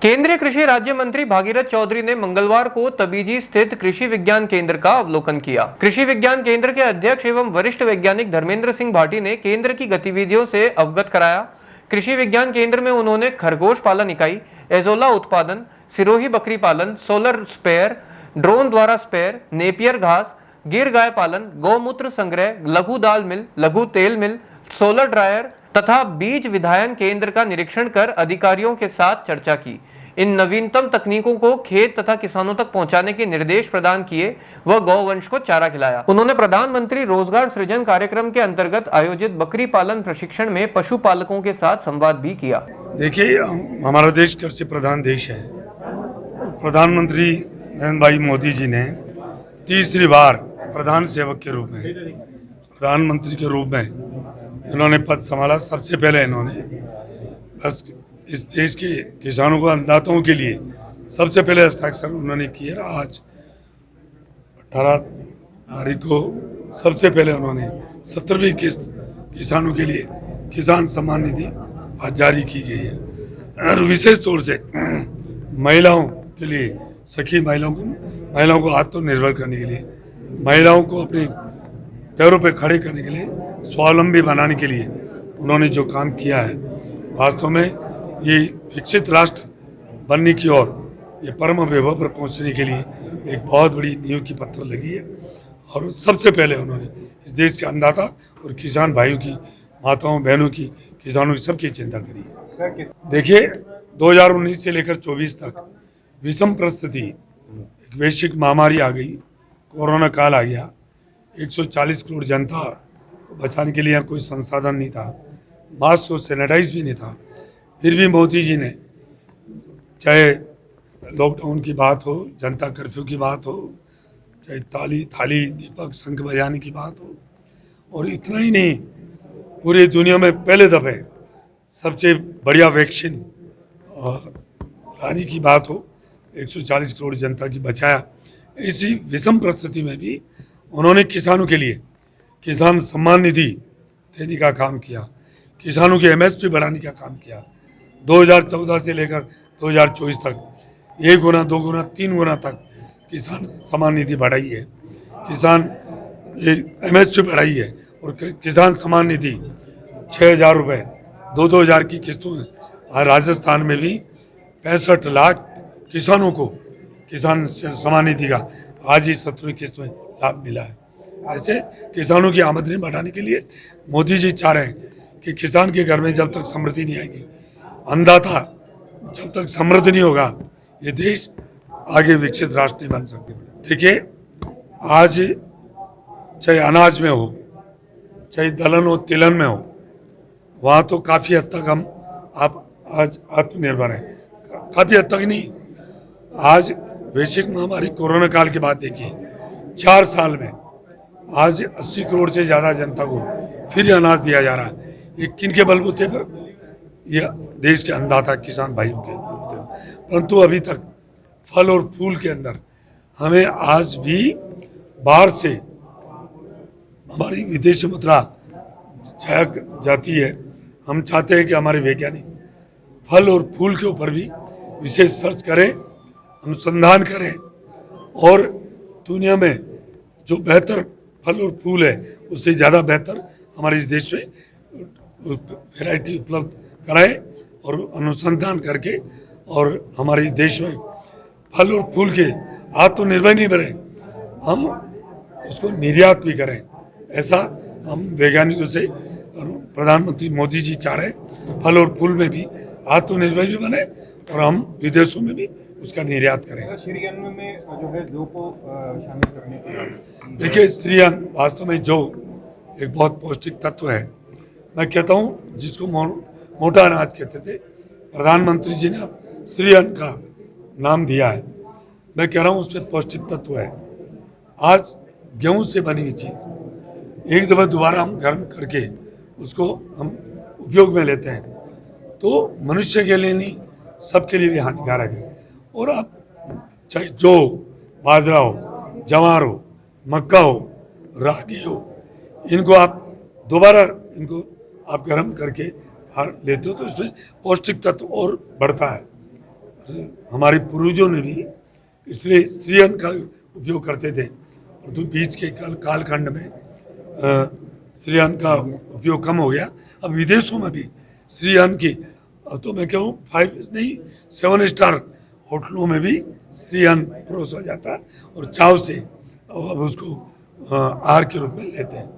केंद्रीय कृषि राज्य मंत्री भागीरथ चौधरी ने मंगलवार को तबीजी स्थित कृषि विज्ञान केंद्र का अवलोकन किया। कृषि विज्ञान केंद्र के अध्यक्ष एवं वरिष्ठ वैज्ञानिक धर्मेंद्र सिंह भाटी ने केंद्र की गतिविधियों से अवगत कराया। कृषि विज्ञान केंद्र में उन्होंने खरगोश पालन इकाई, एजोला उत्पादन, सिरोही बकरी पालन, सोलर स्पेयर, ड्रोन द्वारा स्पेयर, नेपियर घास, गिर गाय पालन, गौमूत्र संग्रह, लघु दाल मिल, लघु तेल मिल, सोलर ड्रायर तथा बीज विधायन केंद्र का निरीक्षण कर अधिकारियों के साथ चर्चा की। इन नवीनतम तकनीकों को खेत तथा किसानों तक पहुंचाने के निर्देश प्रदान किए व गौवंश को चारा खिलाया। उन्होंने प्रधानमंत्री रोजगार सृजन कार्यक्रम के अंतर्गत आयोजित बकरी पालन प्रशिक्षण में पशुपालकों के साथ संवाद भी किया। देखिए, हमारा देश कृषि प्रधान देश है। प्रधानमंत्री नरेंद्र भाई मोदी जी ने तीसरी बार प्रधान सेवक के रूप में, प्रधानमंत्री के रूप में इन्होंने पद संभाला। सबसे पहले इन्होंने बस इस देश के किसानों को, अन्नदाताओं के लिए सबसे पहले हस्ताक्षर उन्होंने किए। आज 18 तारीख को सबसे पहले उन्होंने 17वीं किस्त किसानों के लिए किसान सम्मान निधि आज जारी की गई है। और विशेष तौर से महिलाओं के लिए, सखी महिलाओं को आत्मनिर्भर करने के लिए, महिलाओं को अपने पैरों पर खड़े करने के लिए, स्वावलंबी बनाने के लिए उन्होंने जो काम किया है, वास्तव में ये विकसित राष्ट्र बनने की ओर, ये परम वैभव पर पहुंचने के लिए एक बहुत बड़ी नींव की पत्थर लगी है। और सबसे पहले उन्होंने इस देश के अन्नदाता और किसान भाइयों की, माताओं बहनों की, किसानों की सबकी चिंता करी है। देखिए, 2019 से लेकर 24 तक विषम परिस्थिति, एक वैश्विक महामारी आ गई, कोरोना काल आ गया, 140 करोड़ जनता को बचाने के लिए यहाँ कोई संसाधन नहीं था, मास्क और सैनिटाइज भी नहीं था। फिर भी मोदी जी ने, चाहे लॉकडाउन की बात हो, जनता कर्फ्यू की बात हो, चाहे ताली थाली दीपक शंख बजाने की बात हो, और इतना ही नहीं, पूरी दुनिया में पहले दफे सबसे बढ़िया वैक्सीन लाने की बात हो, 140 करोड़ जनता की बचाया। इसी विषम परिस्थिति में भी उन्होंने किसानों के लिए किसान सम्मान निधि देने का काम किया, किसानों की MSP बढ़ाने का काम किया। 2014 से लेकर 2024 तक 1 गुना, 2 गुना, 3 गुना तक किसान सम्मान निधि बढ़ाई है, किसान MSP बढ़ाई है। और किसान सम्मान निधि 6,000 रुपये, 2-2 हज़ार की किस्तों में। आज राजस्थान में भी 65 लाख किसानों को किसान सम्मान निधि का आज ही 17वीं किस्त में लाभ मिला है। ऐसे किसानों की आमदनी बढ़ाने के लिए मोदी जी चाह रहे हैं कि किसान के घर में जब तक समृद्धि नहीं आएगी, अन्नदाता जब तक समृद्ध नहीं होगा, ये देश आगे विकसित राष्ट्र नहीं बन सकते। देखिए, आज चाहे अनाज में हो, चाहे दलहन और तिलहन में हो, वहाँ तो काफ़ी हद तक हम आज आत्मनिर्भर हैं। काफ़ी हद तक नहीं, आज वैश्विक महामारी कोरोना काल के बाद देखिए 4 साल में आज 80 करोड़ से ज़्यादा जनता को फिर अनाज दिया जा रहा है। ये किन के बलबूते पर? यह देश के अन्नदाता किसान भाइयों के बलबूते पर। परंतु अभी तक फल और फूल के अंदर हमें आज भी बाहर से हमारी विदेशी मुद्रा जाती है। हम चाहते हैं कि हमारे वैज्ञानिक फल और फूल के ऊपर भी विशेष सर्च करें, अनुसंधान करें, और दुनिया में जो बेहतर फल और फूल है उससे ज़्यादा बेहतर हमारे इस देश में वैरायटी उपलब्ध कराएं, और अनुसंधान करके और हमारे देश में फल और फूल के आत्मनिर्भर नहीं बने, हम उसको निर्यात भी करें। ऐसा हम वैज्ञानिकों से, प्रधानमंत्री मोदी जी चाह रहे हैं फल और फूल में भी आत्मनिर्भर भी बने और हम विदेशों में भी उसका निर्यात करें। श्री अन्न में जो है जौ को शामिल करने के, देखिए, श्री अन्न वास्तव में जौ एक बहुत पौष्टिक तत्व है। मैं कहता हूँ, जिसको मोटा अनाज कहते थे, प्रधानमंत्री जी ने अब श्री अन्न का नाम दिया है। मैं कह रहा हूँ उसमें पौष्टिक तत्व है। आज गेहूं से बनी हुई चीज़ एक दफ़ा दोबारा हम गर्म करके उसको हम उपयोग में लेते हैं, तो मनुष्य के लिए नहीं, सबके लिए भी हानिकारक है। और अब चाहे जौ, बाजरा हो, जवार हो, मक्का हो, रागी हो, इनको आप दोबारा गर्म करके लेते हो तो इसमें पौष्टिक तत्व और बढ़ता है। हमारे पूर्वजों ने भी इसलिए श्रीअन्न का उपयोग करते थे, परंतु बीच के कालखंड में श्रीअन्न का उपयोग कम हो गया। अब विदेशों में भी श्रीअन्न की, अब तो मैं कहूँ 5 नहीं 7 स्टार होटलों में भी श्रीअन्न परोसा जाता है और चाव से अब उसको आहार के रूप में लेते हैं।